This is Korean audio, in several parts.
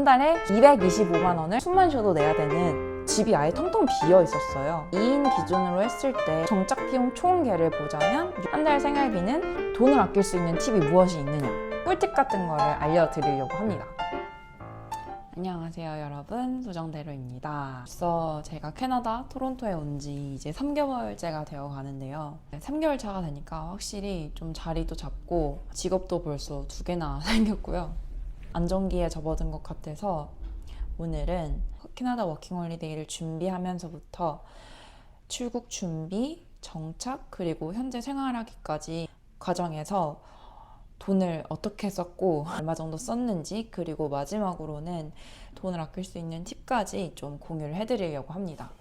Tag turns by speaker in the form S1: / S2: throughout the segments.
S1: 달에 225만 원을 숨만 쉬어도 내야 되는 집이 아예 텅텅 비어 있었어요. 2인 기준으로 했을 때 정착 비용 총계를 보자면 한 달 생활비는 돈을 아낄 수 있는 팁이 무엇이 있느냐, 꿀팁 같은 거를 알려드리려고 합니다. 안녕하세요 여러분, 소정대로입니다. 벌써 제가 캐나다 토론토에 온 지 이제 3개월째가 되어 가는데요. 3개월 차가 되니까 확실히 좀 자리도 잡고 직업도 벌써 2개나 생겼고요. 안정기에 접어든 것 같아서 오늘은 캐나다 워킹홀리데이를 준비하면서부터 출국 준비, 정착, 그리고 현재 생활하기까지 과정에서 돈을 어떻게 썼고 얼마 정도 썼는지, 그리고 마지막으로는 돈을 아낄 수 있는 팁까지 좀 공유를 해드리려고 합니다.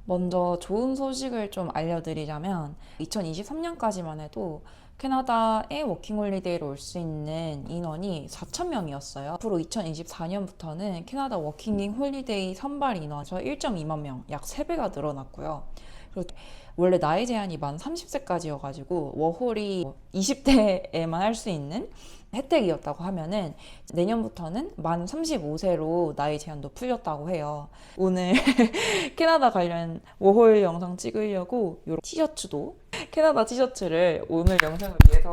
S1: 먼저 좋은 소식을 좀 알려드리자면 2023년까지만 해도 캐나다에 워킹홀리데이로 올 수 있는 인원이 4,000명이었어요. 앞으로 2024년부터는 캐나다 워킹홀리데이 선발 인원에서 1.2만 명, 약 3배가 늘어났고요. 그리고 원래 나이 제한이 만 30세까지여가지고 워홀이 20대에만 할 수 있는 혜택이었다고 하면은 내년부터는 만 35세로 나이 제한도 풀렸다고 해요. 오늘 캐나다 관련 워홀 영상 찍으려고 이런 티셔츠도, 캐나다 티셔츠를 오늘 영상을 위해서,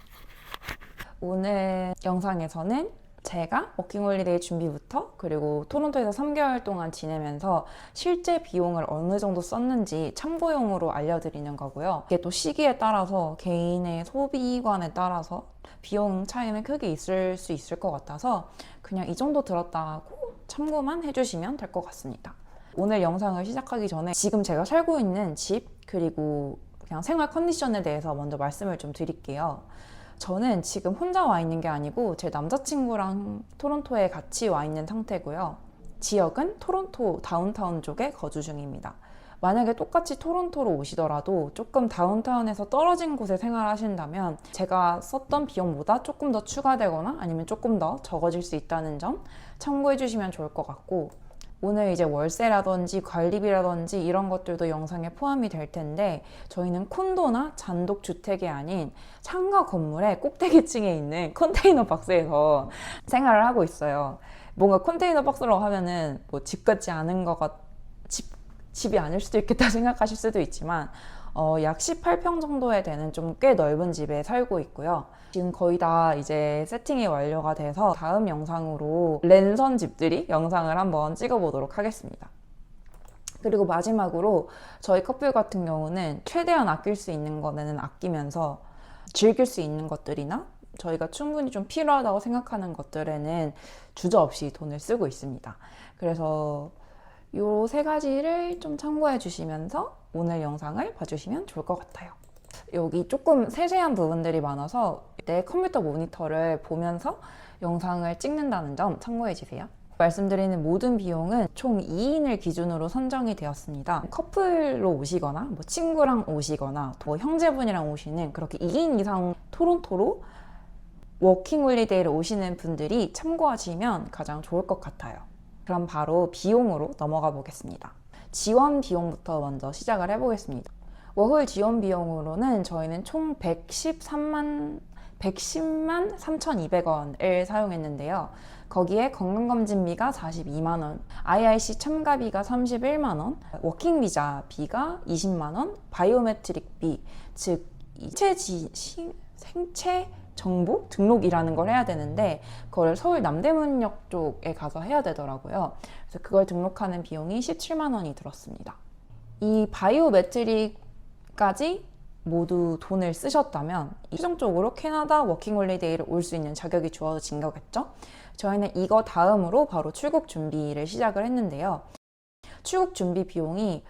S1: 오늘 영상에서는 제가 워킹홀리데이 준비부터 그리고 토론토에서 3개월 동안 지내면서 실제 비용을 어느 정도 썼는지 참고용으로 알려드리는 거고요. 이게 또 시기에 따라서 개인의 소비관에 따라서 비용 차이는 크게 있을 수 있을 것 같아서 그냥 이 정도 들었다고 참고만 해주시면 될 것 같습니다. 오늘 영상을 시작하기 전에 지금 제가 살고 있는 집 그리고 그냥 생활 컨디션에 대해서 먼저 말씀을 좀 드릴게요. 저는 지금 혼자 와 있는 게 아니고 제 남자친구랑 토론토에 같이 와 있는 상태고요. 지역은 토론토 다운타운 쪽에 거주 중입니다. 만약에 똑같이 토론토로 오시더라도 조금 다운타운에서 떨어진 곳에 생활하신다면 제가 썼던 비용보다 조금 더 추가되거나 아니면 조금 더 적어질 수 있다는 점 참고해 주시면 좋을 것 같고, 오늘 이제 월세라든지 관리비라든지 이런 것들도 영상에 포함이 될 텐데 저희는 콘도나 잔독 주택이 아닌 상가 건물의 꼭대기층에 있는 컨테이너 박스에서 생활을 하고 있어요. 뭔가 컨테이너 박스라고 하면은 뭐 집 같지 않은 집이 아닐 수도 있겠다 생각하실 수도 있지만 약 18평 정도에 되는 좀 꽤 넓은 집에 살고 있고요. 지금 거의 다 이제 세팅이 완료가 돼서 다음 영상으로 랜선 집들이 영상을 한번 찍어보도록 하겠습니다. 그리고 마지막으로 저희 커플 같은 경우는 최대한 아낄 수 있는 거는 아끼면서 즐길 수 있는 것들이나 저희가 충분히 좀 필요하다고 생각하는 것들에는 주저없이 돈을 쓰고 있습니다. 그래서 이 3가지를 좀 참고해 주시면서 오늘 영상을 봐주시면 좋을 것 같아요. 여기 조금 세세한 부분들이 많아서 내 컴퓨터 모니터를 보면서 영상을 찍는다는 점 참고해 주세요. 말씀드리는 모든 비용은 총 2인을 기준으로 선정이 되었습니다. 커플로 오시거나 뭐 친구랑 오시거나 또 형제분이랑 오시는 그렇게 2인 이상 토론토로 워킹홀리데이를 오시는 분들이 참고하시면 가장 좋을 것 같아요. 그럼 바로 비용으로 넘어가 보겠습니다. 지원 비용부터 먼저 시작을 해보겠습니다. 워홀 지원 비용으로는 저희는 총 110만 3,200원을 사용했는데요. 거기에 건강검진비가 42만원, IIC 참가비가 31만원, 워킹비자비가 20만원, 바이오메트릭비, 즉 생체 정보 등록이라는 걸 해야 되는데 그걸 서울 남대문역 쪽에 가서 해야 되더라고요. 그래서 그걸 등록하는 비용이 17만 원이 들었습니다. 이 바이오메트릭까지 모두 돈을 쓰셨다면 최종적으로 캐나다 워킹홀리데이를 올 수 있는 자격이 주어진 거겠죠? 저희는 이거 다음으로 바로 출국 준비를 시작을 했는데요. 출국 준비 비용이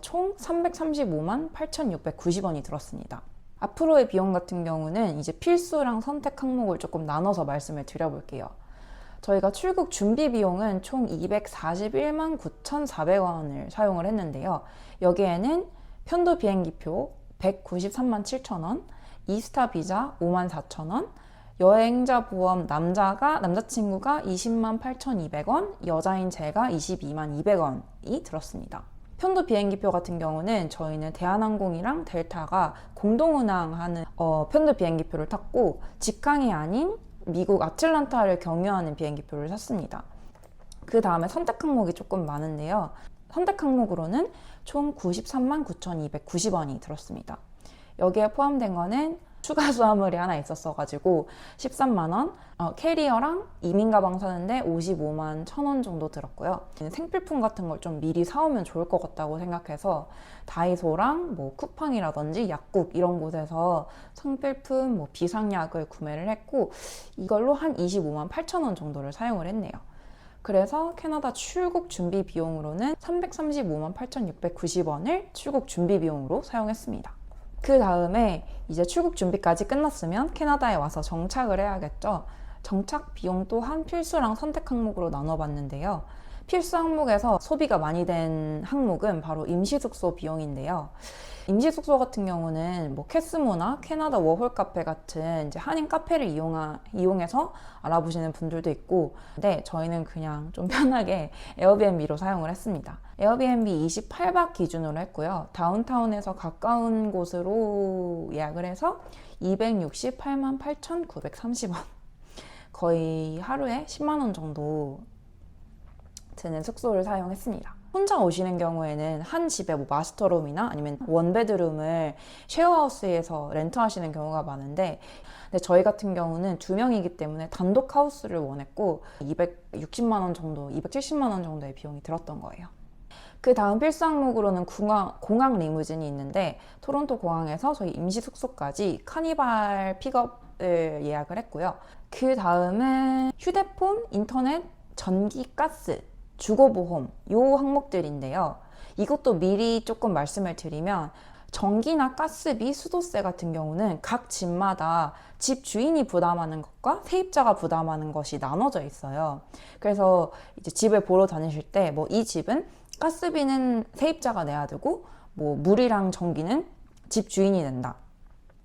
S1: 총 335만 8,690원이 들었습니다. 앞으로의 비용 같은 경우는 이제 필수랑 선택 항목을 조금 나눠서 말씀을 드려볼게요. 저희가 출국 준비 비용은 총 241만 9,400원을 사용을 했는데요. 여기에는 편도 비행기표 193만 7천원, 이스타 비자 5만 4천원, 여행자 보험 남자친구가 20만 8,200원, 여자인 제가 22만 200원이 들었습니다. 편도 비행기표 같은 경우는 저희는 대한항공이랑 델타가 공동 운항하는 편도 비행기표를 탔고 직항이 아닌 미국 아틀란타를 경유하는 비행기표를 샀습니다. 그 다음에 선택 항목이 조금 많은데요. 선택 항목으로는 총 93만 9,290원이 들었습니다. 여기에 포함된 거는 추가 수화물이 하나 있었어가지고 13만 원, 캐리어랑 이민 가방 사는데 55만 1,000원 정도 들었고요. 생필품 같은 걸 좀 미리 사오면 좋을 것 같다고 생각해서 다이소랑 뭐 쿠팡이라든지 약국 이런 곳에서 생필품, 뭐 비상약을 구매를 했고 이걸로 한 25만 8,000원 정도를 사용을 했네요. 그래서 캐나다 출국 준비 비용으로는 335만 8,690원을 출국 준비 비용으로 사용했습니다. 그 다음에 이제 출국 준비까지 끝났으면 캐나다에 와서 정착을 해야겠죠. 정착 비용 또한 필수랑 선택 항목으로 나눠봤는데요. 필수 항목에서 소비가 많이 된 항목은 바로 임시숙소 비용인데요. 임시숙소 같은 경우는 뭐 캐스모나 캐나다 워홀 카페 같은 이제 한인 카페를 이용해서 알아보시는 분들도 있고, 근데 저희는 그냥 좀 편하게 에어비앤비로 사용을 했습니다. 에어비앤비 28박 기준으로 했고요. 다운타운에서 가까운 곳으로 예약을 해서 268만 8,930원. 거의 하루에 10만 원 정도 드는 숙소를 사용했습니다. 혼자 오시는 경우에는 한 집에 뭐 마스터룸이나 아니면 원베드룸을 쉐어하우스에서 렌트하시는 경우가 많은데, 근데 저희 같은 경우는 2명이기 때문에 단독 하우스를 원했고 260만 원 정도, 270만 원 정도의 비용이 들었던 거예요. 그 다음 필수 항목으로는 공항 리무진이 있는데 토론토 공항에서 저희 임시 숙소까지 카니발 픽업을 예약을 했고요. 그 다음은 휴대폰, 인터넷, 전기, 가스, 주거보험 요 항목들인데요. 이것도 미리 조금 말씀을 드리면 전기나 가스비, 수도세 같은 경우는 각 집마다 집 주인이 부담하는 것과 세입자가 부담하는 것이 나눠져 있어요. 그래서 이제 집을 보러 다니실 때 뭐 이 집은 가스비는 세입자가 내야 되고 뭐 물이랑 전기는 집 주인이 낸다.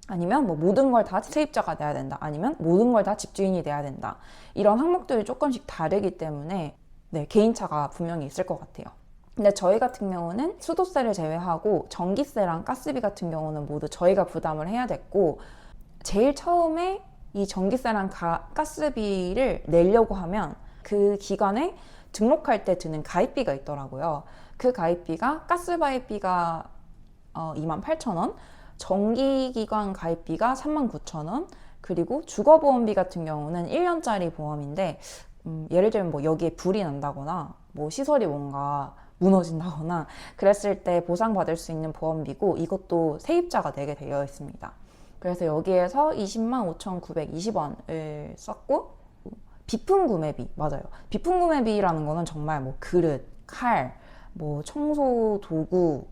S1: 아니면 뭐 모든 걸 다 세입자가 내야 된다. 아니면 모든 걸 다 집주인이 내야 된다. 이런 항목들이 조금씩 다르기 때문에 개인차가 분명히 있을 것 같아요. 근데 저희 같은 경우는 수도세를 제외하고 전기세랑 가스비 같은 경우는 모두 저희가 부담을 해야 됐고, 제일 처음에 이 전기세랑 가스비를 내려고 하면 그 기간에 등록할 때 드는 가입비가 있더라고요. 그 가입비가 가스바입비가 28,000원, 전기기관 가입비가 39,000원, 그리고 주거보험비 같은 경우는 1년짜리 보험인데 예를 들면 뭐 여기에 불이 난다거나 뭐 시설이 뭔가 무너진다거나 그랬을 때 보상받을 수 있는 보험비고, 이것도 세입자가 내게 되어 있습니다. 그래서 여기에서 20만 5,920원을 썼고, 비품 구매비, 맞아요. 비품 구매비라는 거는 정말 뭐 그릇, 칼, 뭐 청소 도구,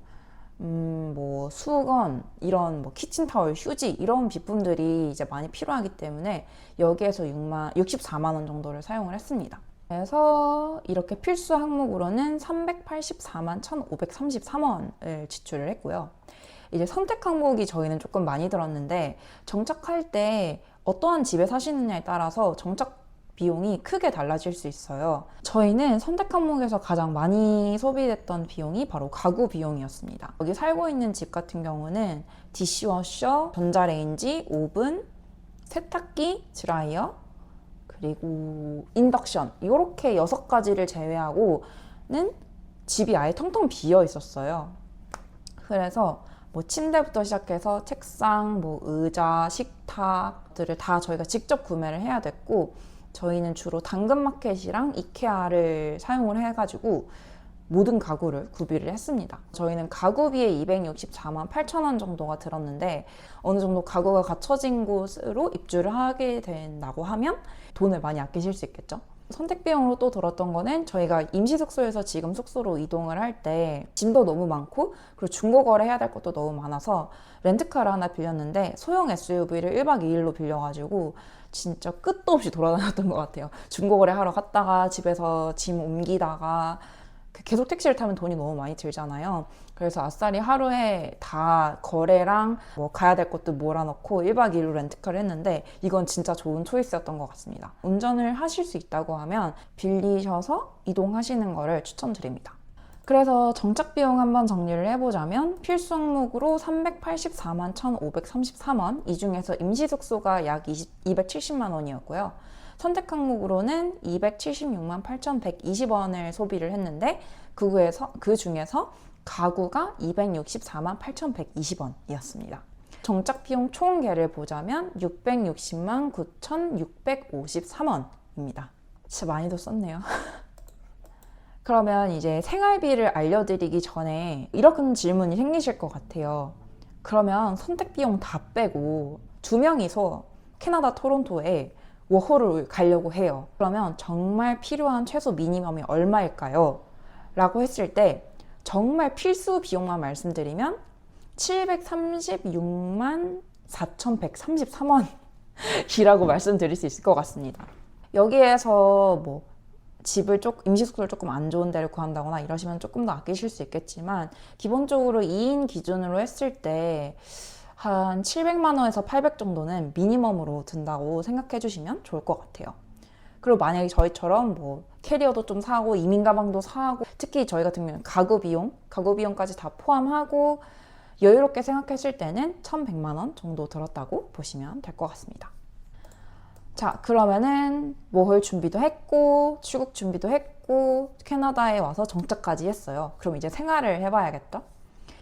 S1: 뭐 수건, 이런 뭐 키친타월, 휴지 이런 비품들이 이제 많이 필요하기 때문에 여기에서 64만 원 정도를 사용을 했습니다. 그래서 이렇게 필수 항목으로는 384만 1,533원을 지출을 했고요. 이제 선택 항목이 저희는 조금 많이 들었는데, 정착할 때 어떠한 집에 사시느냐에 따라서 정착 비용이 크게 달라질 수 있어요. 저희는 선택 항목에서 가장 많이 소비됐던 비용이 바로 가구 비용이었습니다. 여기 살고 있는 집 같은 경우는 디시워셔, 전자레인지, 오븐, 세탁기, 드라이어, 그리고 인덕션 이렇게 6가지를 제외하고는 집이 아예 텅텅 비어 있었어요. 그래서 뭐 침대부터 시작해서 책상, 뭐 의자, 식탁들을 다 저희가 직접 구매를 해야 됐고, 저희는 주로 당근마켓이랑 이케아를 사용을 해가지고 모든 가구를 구비를 했습니다. 저희는 가구비에 264만 8,000원 정도가 들었는데, 어느 정도 가구가 갖춰진 곳으로 입주를 하게 된다고 하면 돈을 많이 아끼실 수 있겠죠. 선택 비용으로 또 들었던 거는 저희가 임시숙소에서 지금 숙소로 이동을 할 때 짐도 너무 많고, 그리고 중고거래 해야 될 것도 너무 많아서 렌트카를 하나 빌렸는데 소형 SUV를 1박 2일로 빌려가지고 진짜 끝도 없이 돌아다녔던 것 같아요. 중고거래 하러 갔다가 집에서 짐 옮기다가 계속 택시를 타면 돈이 너무 많이 들잖아요. 그래서 아싸리 하루에 다 거래랑 뭐 가야 될 것도 몰아넣고 1박 2일로 렌트카를 했는데, 이건 진짜 좋은 초이스였던 것 같습니다. 운전을 하실 수 있다고 하면 빌리셔서 이동하시는 거를 추천드립니다. 그래서 정착 비용 한번 정리를 해보자면, 필수 항목으로 384만 1,533원, 이 중에서 임시숙소가 약 270만 원이었고요. 선택 항목으로는 276만 8,120원을 소비를 했는데 그 중에서 가구가 264만 8,120원이었습니다. 정착 비용 총계를 보자면 660만 9,653원입니다. 진짜 많이도 썼네요. 그러면 이제 생활비를 알려드리기 전에 이런 질문이 생기실 것 같아요. 그러면 선택 비용 다 빼고 두 명이서 캐나다 토론토에 워홀을 가려고 해요. 그러면 정말 필요한 최소 미니멈이 얼마일까요? 라고 했을 때 정말 필수 비용만 말씀드리면 736만 4,133원이라고 말씀드릴 수 있을 것 같습니다. 여기에서 뭐 집을 임시숙소를 조금 안 좋은 데를 구한다거나 이러시면 조금 더 아끼실 수 있겠지만 기본적으로 2인 기준으로 했을 때 한 700만 원에서 800 정도는 미니멈으로 든다고 생각해 주시면 좋을 것 같아요. 그리고 만약에 저희처럼 뭐 캐리어도 좀 사고 이민 가방도 사고 특히 저희 같은 경우는 가구 비용까지 다 포함하고 여유롭게 생각했을 때는 1,100만 원 정도 들었다고 보시면 될 것 같습니다. 자, 그러면은 워홀 준비도 했고 출국 준비도 했고 캐나다에 와서 정착까지 했어요. 그럼 이제 생활을 해봐야겠다.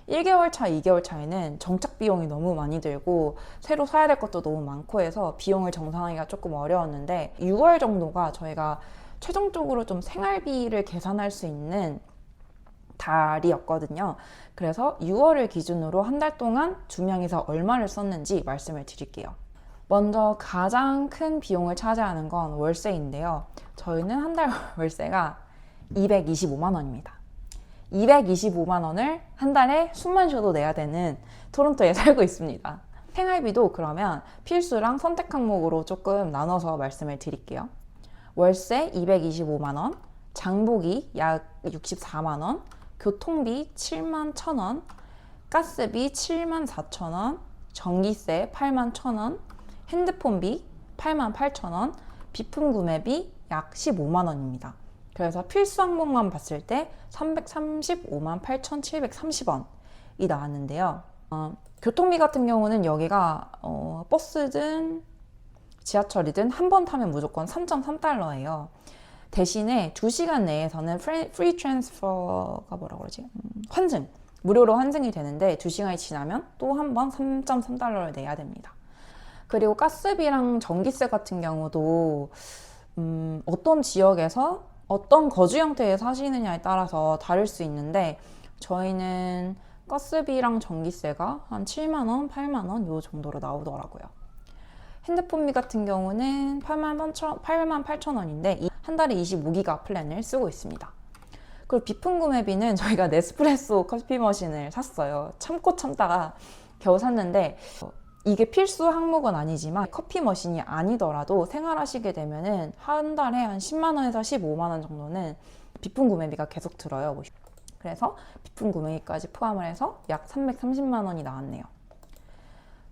S1: 1개월 차, 2개월 차에는 정착 비용이 너무 많이 들고 새로 사야 될 것도 너무 많고 해서 비용을 정산하기가 조금 어려웠는데 6월 정도가 저희가 최종적으로 좀 생활비를 계산할 수 있는 달이었거든요. 그래서 6월을 기준으로 한 달 동안 두 명이서 얼마를 썼는지 말씀을 드릴게요. 먼저 가장 큰 비용을 차지하는 건 월세인데요. 저희는 한 달 월세가 225만 원입니다. 225만 원을 한 달에 숨만 쉬어도 내야 되는 토론토에 살고 있습니다. 생활비도 그러면 필수랑 선택 항목으로 조금 나눠서 말씀을 드릴게요. 월세 225만 원, 장보기 약 64만 원, 교통비 7만 1,000원, 가스비 7만 4,000원, 전기세 8만 1,000원, 핸드폰비 8만 8,000원, 비품 구매비 약 15만 원입니다. 그래서 필수 항목만 봤을 때 335만 8,730원이 나왔는데요. 교통비 같은 경우는 여기가 버스든 지하철이든 한 번 타면 무조건 3.3달러예요. 대신에 2시간 내에서는 프리 트랜스퍼가 뭐라 그러지? 환승, 무료로 환승이 되는데 2시간이 지나면 또 한 번 3.3달러를 내야 됩니다. 그리고 가스비랑 전기세 같은 경우도 어떤 지역에서 어떤 거주 형태에 사시느냐에 따라서 다를 수 있는데 저희는 가스비랑 전기세가 한 7만 원, 8만 원 요 정도로 나오더라고요. 핸드폰비 같은 경우는 8만 8천 원인데 한 달에 25기가 플랜을 쓰고 있습니다. 그리고 비품 구매비는 저희가 네스프레소 커피 머신을 샀어요. 참고 참다가 겨우 샀는데 이게 필수 항목은 아니지만 커피 머신이 아니더라도 생활하시게 되면은 한 달에 한 10만 원에서 15만 원 정도는 비품 구매비가 계속 들어요. 그래서 비품 구매비까지 포함을 해서 약 330만 원이 나왔네요.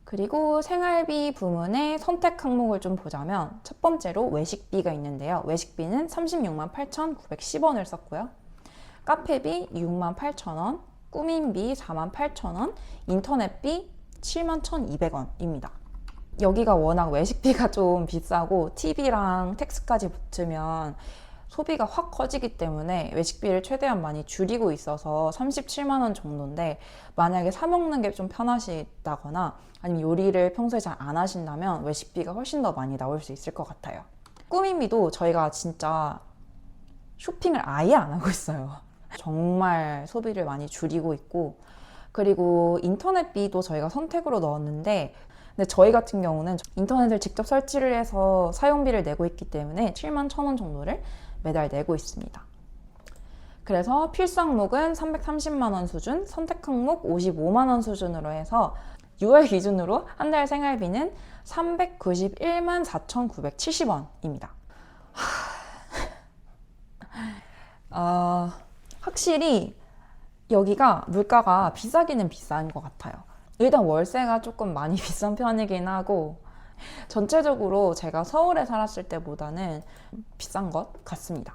S1: 그리고 생활비 부문의 선택 항목을 좀 보자면 첫 번째로 외식비가 있는데요. 외식비는 36만 8,910원을 썼고요. 카페비 6만 8,000원, 꾸민비 4만 8,000원, 인터넷비 7만 1,200원입니다. 여기가 워낙 외식비가 좀 비싸고 TV랑 텍스까지 붙으면 소비가 확 커지기 때문에 외식비를 최대한 많이 줄이고 있어서 37만 원 정도인데 만약에 사 먹는 게 좀 편하시다거나 아니면 요리를 평소에 잘 안 하신다면 외식비가 훨씬 더 많이 나올 수 있을 것 같아요. 꾸미미도 저희가 진짜 쇼핑을 아예 안 하고 있어요. 정말 소비를 많이 줄이고 있고 그리고 인터넷비도 저희가 선택으로 넣었는데 근데 저희 같은 경우는 인터넷을 직접 설치를 해서 사용비를 내고 있기 때문에 7만 1,000원 정도를 매달 내고 있습니다. 그래서 필수 항목은 330만 원 수준, 선택 항목 55만 원 수준으로 해서 6월 기준으로 한 달 생활비는 391만 4,970원입니다. 확실히 여기가 물가가 비싸기는 비싼 것 같아요. 일단 월세가 조금 많이 비싼 편이긴 하고 전체적으로 제가 서울에 살았을 때보다는 비싼 것 같습니다.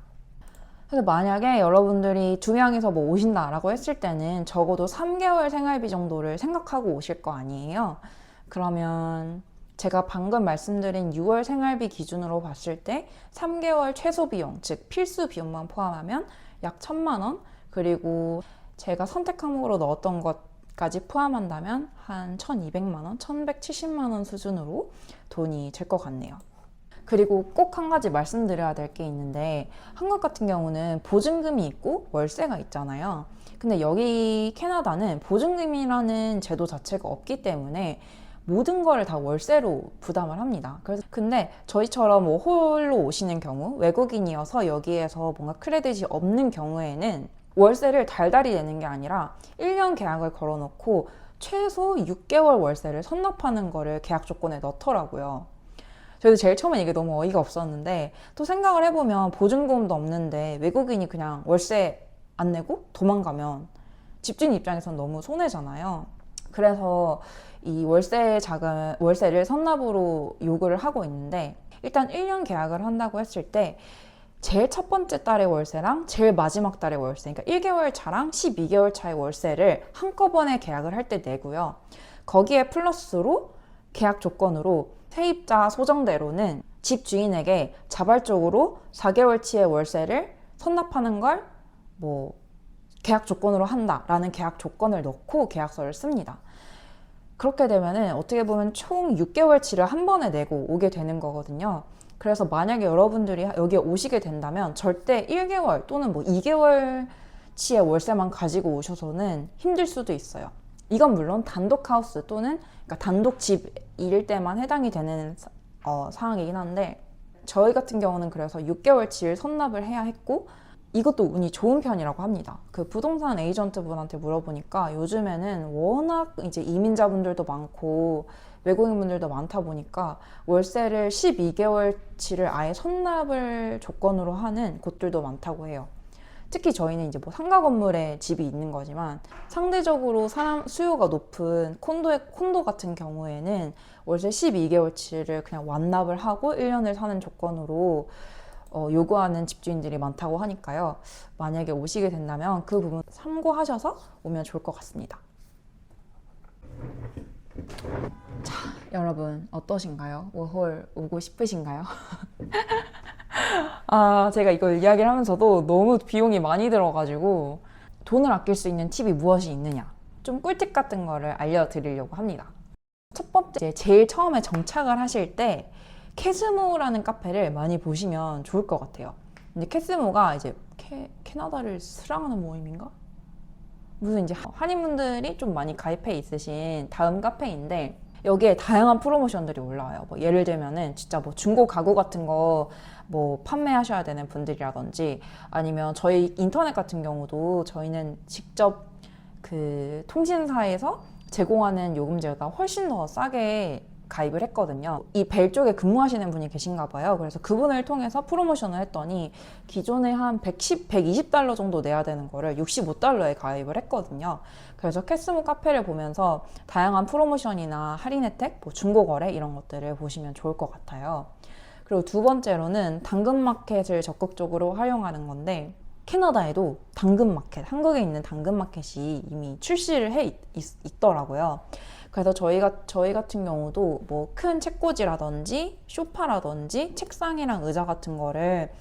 S1: 그래서 만약에 여러분들이 두 명이서 뭐 오신다라고 했을 때는 적어도 3개월 생활비 정도를 생각하고 오실 거 아니에요. 그러면 제가 방금 말씀드린 6월 생활비 기준으로 봤을 때 3개월 최소 비용, 즉 필수 비용만 포함하면 약 1,000만 원, 그리고 제가 선택 항목으로 넣었던 것까지 포함한다면 한 1,200만 원, 1,170만 원 수준으로 돈이 될 것 같네요. 그리고 꼭 한 가지 말씀드려야 될 게 있는데, 한국 같은 경우는 보증금이 있고 월세가 있잖아요. 근데 여기 캐나다는 보증금이라는 제도 자체가 없기 때문에 모든 거를 다 월세로 부담을 합니다. 그래서 근데 저희처럼 뭐 홀로 오시는 경우, 외국인이어서 여기에서 뭔가 크레딧이 없는 경우에는 월세를 달달이 내는 게 아니라 1년 계약을 걸어놓고 최소 6개월 월세를 선납하는 거를 계약 조건에 넣더라고요. 저도 제일 처음에 이게 너무 어이가 없었는데, 또 생각을 해보면 보증금도 없는데 외국인이 그냥 월세 안 내고 도망가면 집주인 입장에선 너무 손해잖아요. 그래서 이 월세를 선납으로 요구를 하고 있는데, 일단 1년 계약을 한다고 했을 때 제일 첫 번째 달의 월세랑 제일 마지막 달의 월세, 그러니까 1개월 차랑 12개월 차의 월세를 한꺼번에 계약을 할 때 내고요. 거기에 플러스로 계약 조건으로 세입자 소정대로는 집주인에게 자발적으로 4개월치의 월세를 선납하는 걸 뭐 계약 조건으로 한다라는 계약 조건을 넣고 계약서를 씁니다. 그렇게 되면은 어떻게 보면 총 6개월치를 한 번에 내고 오게 되는 거거든요. 그래서 만약에 여러분들이 여기에 오시게 된다면 절대 1개월 또는 뭐 2개월치의 월세만 가지고 오셔서는 힘들 수도 있어요. 이건 물론 단독 하우스 또는 그러니까 단독 집일 때만 해당이 되는 상황이긴 한데, 저희 같은 경우는 그래서 6개월치를 선납을 해야 했고, 이것도 운이 좋은 편이라고 합니다. 그 부동산 에이전트 분한테 물어보니까 요즘에는 워낙 이제 이민자분들도 많고 외국인분들도 많다 보니까 월세를 12개월치를 아예 선납을 조건으로 하는 곳들도 많다고 해요. 특히 저희는 이제 뭐 상가 건물에 집이 있는 거지만 상대적으로 수요가 높은 콘도 같은 경우에는 월세 12개월치를 그냥 완납을 하고 1년을 사는 조건으로 요구하는 집주인들이 많다고 하니까요. 만약에 오시게 된다면 그 부분 참고하셔서 오면 좋을 것 같습니다. 자, 여러분 어떠신가요? 워홀 오고 싶으신가요? 제가 이걸 이야기를 하면서도 너무 비용이 많이 들어가지고 돈을 아낄 수 있는 팁이 무엇이 있느냐, 좀 꿀팁 같은 거를 알려드리려고 합니다. 첫 번째, 제일 처음에 정착을 하실 때 캐스모라는 카페를 많이 보시면 좋을 것 같아요. 근데 캐스모가 이제 캐나다를 사랑하는 모임인가? 무슨 이제 한인분들이 좀 많이 가입해 있으신 다음 카페인데, 여기에 다양한 프로모션들이 올라와요. 뭐 예를 들면은 진짜 뭐 중고 가구 같은 거 뭐 판매하셔야 되는 분들이라든지, 아니면 저희 인터넷 같은 경우도 저희는 직접 그 통신사에서 제공하는 요금제가 훨씬 더 싸게 가입을 했거든요. 이 벨 쪽에 근무하시는 분이 계신가 봐요. 그래서 그분을 통해서 프로모션을 했더니 기존에 한 120달러 정도 내야 되는 거를 65달러에 가입을 했거든요. 그래서 캐스모 카페를 보면서 다양한 프로모션이나 할인 혜택, 뭐 중고거래 이런 것들을 보시면 좋을 것 같아요. 그리고 두 번째로는 당근마켓을 적극적으로 활용하는 건데, 캐나다에도 당근마켓, 한국에 있는 당근마켓이 이미 출시를 있더라고요. 그래서 저희 같은 경우도 뭐 큰 책꽂이라든지 소파라든지 책상이랑 의자 같은 거를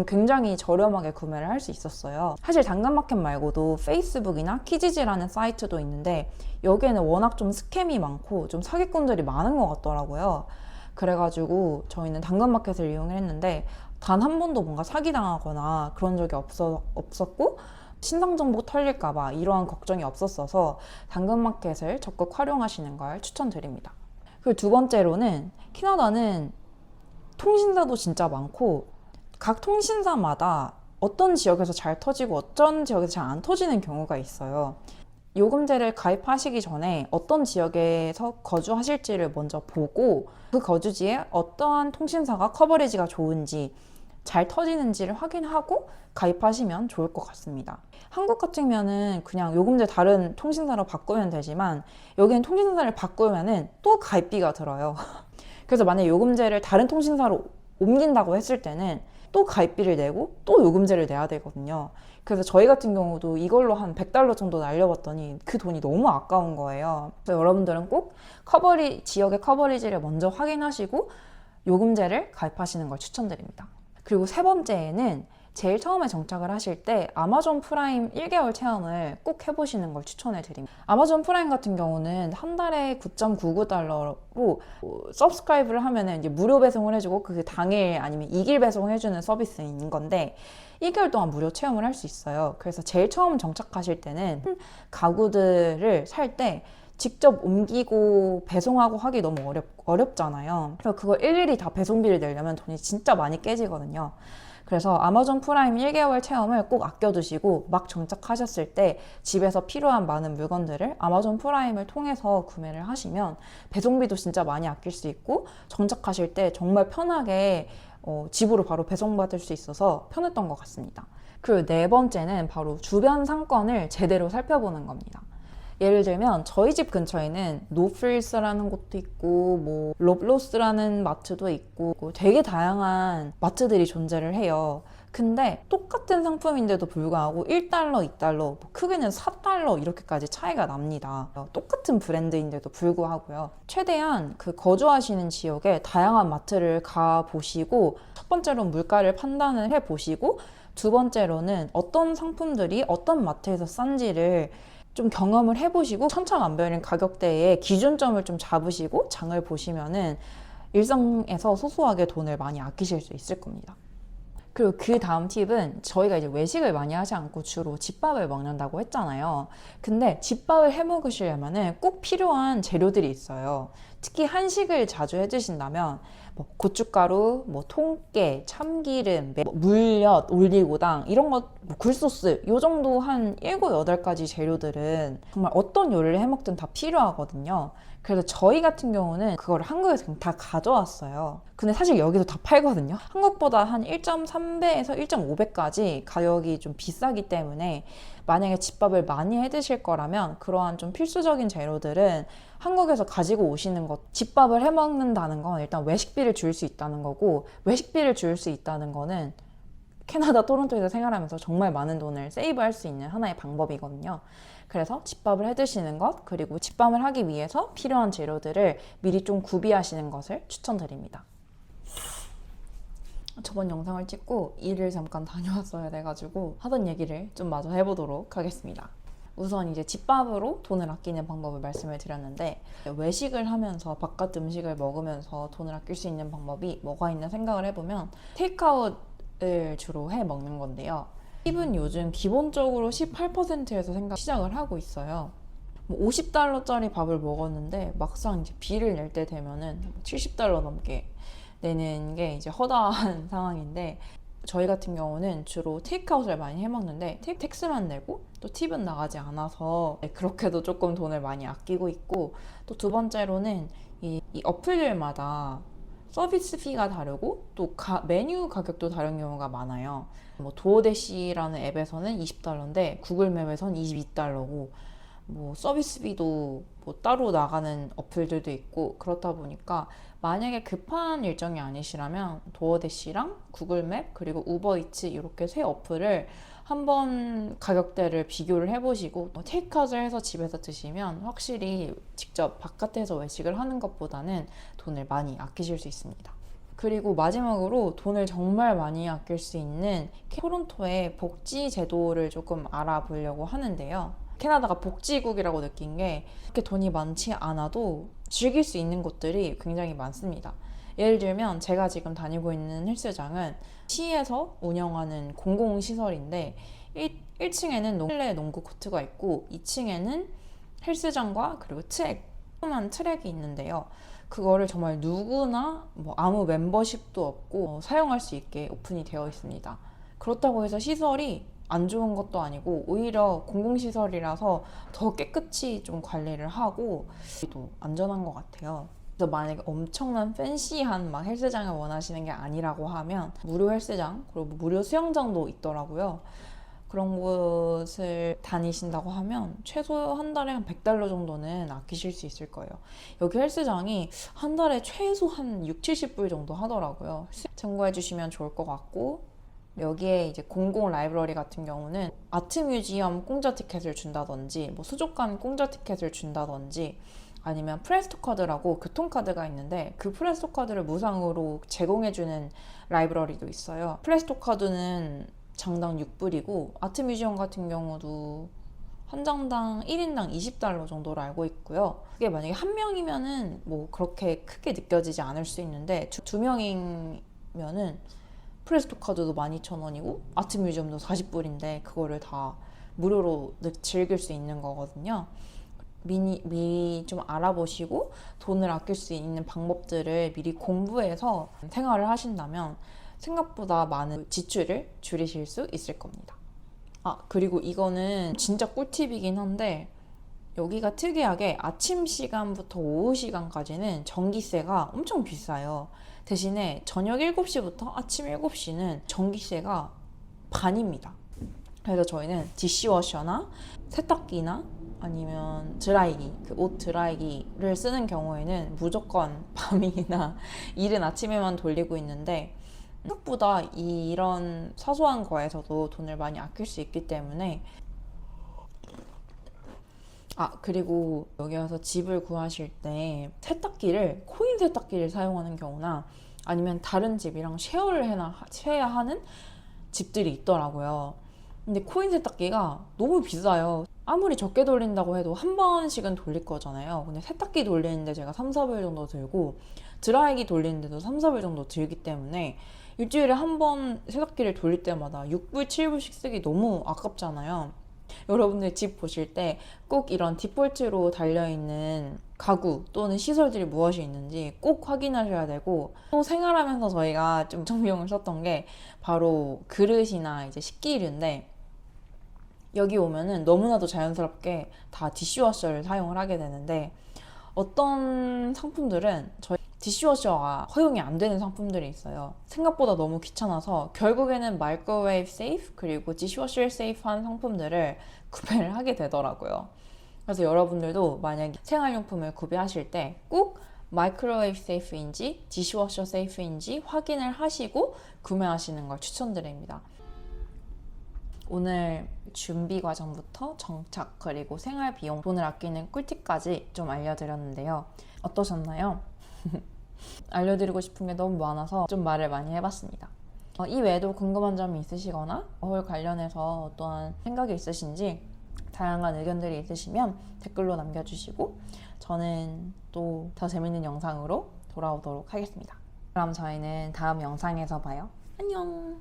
S1: 굉장히 저렴하게 구매를 할 수 있었어요. 사실 당근마켓 말고도 페이스북이나 키지지라는 사이트도 있는데 여기에는 워낙 좀 스캠이 많고 좀 사기꾼들이 많은 것 같더라고요. 그래가지고 저희는 당근마켓을 이용했는데 단 한 번도 뭔가 사기당하거나 그런 적이 없었고, 신상 정보 털릴까봐 이러한 걱정이 없었어서 당근마켓을 적극 활용하시는 걸 추천드립니다. 그리고 두 번째로는 캐나다는 통신사도 진짜 많고 각 통신사마다 어떤 지역에서 잘 터지고 어떤 지역에서 잘 안 터지는 경우가 있어요. 요금제를 가입하시기 전에 어떤 지역에서 거주하실지를 먼저 보고 그 거주지에 어떠한 통신사가 커버리지가 좋은지 잘 터지는지를 확인하고 가입하시면 좋을 것 같습니다. 한국 같으면은 그냥 요금제 다른 통신사로 바꾸면 되지만 여기는 통신사를 바꾸면은 또 가입비가 들어요. 그래서 만약 요금제를 다른 통신사로 옮긴다고 했을 때는 또 가입비를 내고 또 요금제를 내야 되거든요. 그래서 저희 같은 경우도 이걸로 한 $100 정도 날려봤더니 그 돈이 너무 아까운 거예요. 그래서 여러분들은 꼭 지역의 커버리지를 먼저 확인하시고 요금제를 가입하시는 걸 추천드립니다. 그리고 세 번째에는 제일 처음에 정착을 하실 때 아마존 프라임 1개월 체험을 꼭 해보시는 걸 추천해 드립니다. 아마존 프라임 같은 경우는 한 달에 $9.99로 서브스크라이브를 하면은 이제 무료 배송을 해주고 그 당일 아니면 2일 배송해주는 서비스인 건데 1개월 동안 무료 체험을 할 수 있어요. 그래서 제일 처음 정착하실 때는 가구들을 살 때 직접 옮기고 배송하고 하기 너무 어렵잖아요. 그래서 그걸 일일이 다 배송비를 내려면 돈이 진짜 많이 깨지거든요. 그래서 아마존 프라임 1개월 체험을 꼭 아껴두시고 막 정착하셨을 때 집에서 필요한 많은 물건들을 아마존 프라임을 통해서 구매를 하시면 배송비도 진짜 많이 아낄 수 있고 정착하실 때 정말 편하게 집으로 바로 배송받을 수 있어서 편했던 것 같습니다. 그리고 네 번째는 바로 주변 상권을 제대로 살펴보는 겁니다. 예를 들면 저희 집 근처에는 노프릴스라는 곳도 있고 뭐 롭로스라는 마트도 있고 되게 다양한 마트들이 존재를 해요. 근데 똑같은 상품인데도 불구하고 $1, $2, 크게는 $4 이렇게까지 차이가 납니다. 똑같은 브랜드인데도 불구하고요. 최대한 그 거주하시는 지역에 다양한 마트를 가보시고 첫 번째로 물가를 판단을 해보시고 두 번째로는 어떤 상품들이 어떤 마트에서 싼지를 좀 경험을 해보시고 천차만별인 가격대의 기준점을 좀 잡으시고 장을 보시면은 일상에서 소소하게 돈을 많이 아끼실 수 있을 겁니다. 그리고 그 다음 팁은 저희가 이제 외식을 많이 하지 않고 주로 집밥을 먹는다고 했잖아요. 근데 집밥을 해 먹으시려면은 꼭 필요한 재료들이 있어요. 특히 한식을 자주 해 드신다면 뭐 고춧가루, 뭐 통깨, 참기름, 물엿, 올리고당 이런 것, 뭐 굴소스 요 정도 한 7, 8가지 재료들은 정말 어떤 요리를 해 먹든 다 필요하거든요. 그래서 저희 같은 경우는 그걸 한국에서 그냥 다 가져왔어요. 근데 사실 여기도 다 팔거든요. 한국보다 한 1.3배에서 1.5배까지 가격이 좀 비싸기 때문에 만약에 집밥을 많이 해 드실 거라면 그러한 좀 필수적인 재료들은 한국에서 가지고 오시는 것, 집밥을 해 먹는다는 건 일단 외식비를 줄 수 있다는 거고, 외식비를 줄 수 있다는 거는 캐나다 토론토에서 생활하면서 정말 많은 돈을 세이브할 수 있는 하나의 방법이거든요. 그래서 집밥을 해 드시는 것, 그리고 집밥을 하기 위해서 필요한 재료들을 미리 좀 구비하시는 것을 추천드립니다. 저번 영상을 찍고 일을 잠깐 다녀왔어야 돼가지고 하던 얘기를 좀 마저 해보도록 하겠습니다. 우선 이제 집밥으로 돈을 아끼는 방법을 말씀을 드렸는데, 외식을 하면서 바깥 음식을 먹으면서 돈을 아낄 수 있는 방법이 뭐가 있나 생각을 해보면 테이크아웃을 주로 해 먹는 건데요. 팁은 요즘 기본적으로 18%에서 시작을 하고 있어요. 뭐 $50짜리 밥을 먹었는데 막상 이제 비를 낼 때 되면은 $70 넘게 내는 게 이제 허다한 상황인데, 저희 같은 경우는 주로 테이크아웃을 많이 해 먹는데 텍스만 내고 또 팁은 나가지 않아서 그렇게도 조금 돈을 많이 아끼고 있고, 또 두 번째로는 이 어플들마다 서비스 피가 다르고 또 메뉴 가격도 다른 경우가 많아요. 뭐 도어대시라는 앱에서는 $20인데 구글맵에서는 $22고, 뭐 서비스비도 뭐 따로 나가는 어플들도 있고, 그렇다 보니까 만약에 급한 일정이 아니시라면 도어대시랑 구글맵 그리고 우버이츠 이렇게 세 어플을 한번 가격대를 비교를 해보시고 테이크아웃을 해서 집에서 드시면 확실히 직접 바깥에서 외식을 하는 것보다는 돈을 많이 아끼실 수 있습니다. 그리고 마지막으로 돈을 정말 많이 아낄 수 있는 토론토의 복지 제도를 조금 알아보려고 하는데요. 캐나다가 복지국이라고 느낀 게 그렇게 돈이 많지 않아도 즐길 수 있는 곳들이 굉장히 많습니다. 예를 들면 제가 지금 다니고 있는 헬스장은 시에서 운영하는 공공시설인데 1층에는 실내 농구 코트가 있고 2층에는 헬스장과 그리고 조그만 트랙이 있는데요. 그거를 정말 누구나 아무 멤버십도 없고 사용할 수 있게 오픈이 되어 있습니다. 그렇다고 해서 시설이 안 좋은 것도 아니고 오히려 공공시설이라서 더 깨끗이 좀 관리를 하고 또 안전한 것 같아요. 그래서 만약에 엄청난 팬시한 헬스장을 원하시는 게 아니라고 하면 무료 헬스장 그리고 무료 수영장도 있더라고요. 그런 곳을 다니신다고 하면 최소 한 달에 한 $100 정도는 아끼실 수 있을 거예요. 여기 헬스장이 한 달에 최소 한 6, 70불 정도 하더라고요. 참고해 주시면 좋을 것 같고, 여기에 이제 공공 라이브러리 같은 경우는 아트 뮤지엄 공짜 티켓을 준다든지, 뭐 수족관 공짜 티켓을 준다든지, 아니면 프레스토 카드라고 교통카드가 있는데 그 프레스토 카드를 무상으로 제공해주는 라이브러리도 있어요. 프레스토 카드는 장당 6불이고 아트 뮤지엄 같은 경우도 한 장당 1인당 $20 정도로 알고 있고요. 그게 만약에 한 명이면은 뭐 그렇게 크게 느껴지지 않을 수 있는데 두 명이면은 프레스토 카드도 12,000원이고 아트 뮤지엄도 40불인데 그거를 다 무료로 즐길 수 있는 거거든요. 미리 좀 알아보시고 돈을 아낄 수 있는 방법들을 미리 공부해서 생활을 하신다면 생각보다 많은 지출을 줄이실 수 있을 겁니다. 그리고 이거는 진짜 꿀팁이긴 한데, 여기가 특이하게 아침 시간부터 오후 시간까지는 전기세가 엄청 비싸요. 대신에 저녁 7시부터 아침 7시는 전기세가 반입니다. 그래서 저희는 디시워셔나 세탁기나 아니면 드라이기, 그 옷 드라이기를 쓰는 경우에는 무조건 밤이나 이른 아침에만 돌리고 있는데, 생각보다 이런 사소한 거에서도 돈을 많이 아낄 수 있기 때문에. 그리고 여기 와서 집을 구하실 때 세탁기를, 코인 세탁기를 사용하는 경우나 아니면 다른 집이랑 쉐어를 해야 하는 집들이 있더라고요. 근데 코인 세탁기가 너무 비싸요. 아무리 적게 돌린다고 해도 한 번씩은 돌릴 거잖아요. 근데 세탁기 돌리는데 제가 3, 4불 정도 들고 드라이기 돌리는데도 3, 4불 정도 들기 때문에 일주일에 한 번 세탁기를 돌릴 때마다 6불, 7불씩 쓰기 너무 아깝잖아요. 여러분들 집 보실 때 꼭 이런 디폴트로 달려있는 가구 또는 시설들이 무엇이 있는지 꼭 확인하셔야 되고, 또 생활하면서 저희가 좀 정비용을 썼던 게 바로 그릇이나 이제 식기류인데, 여기 오면은 너무나도 자연스럽게 다 디시워셔를 사용을 하게 되는데, 어떤 상품들은 저희 디시워셔가 허용이 안 되는 상품들이 있어요. 생각보다 너무 귀찮아서 결국에는 마이크로웨이브 세이프 그리고 디시워셔 세이프한 상품들을 구매를 하게 되더라고요. 그래서 여러분들도 만약에 생활용품을 구매하실 때 꼭 마이크로웨이브 세이프인지 디시워셔 세이프인지 확인을 하시고 구매하시는 걸 추천드립니다. 오늘 준비 과정부터 정착 그리고 생활 비용, 돈을 아끼는 꿀팁까지 좀 알려드렸는데요. 어떠셨나요? 알려드리고 싶은 게 너무 많아서 좀 말을 많이 해봤습니다. 이 외에도 궁금한 점이 있으시거나 어울 관련해서 어떠한 생각이 있으신지, 다양한 의견들이 있으시면 댓글로 남겨주시고 저는 또 더 재밌는 영상으로 돌아오도록 하겠습니다. 그럼 저희는 다음 영상에서 봐요. 안녕.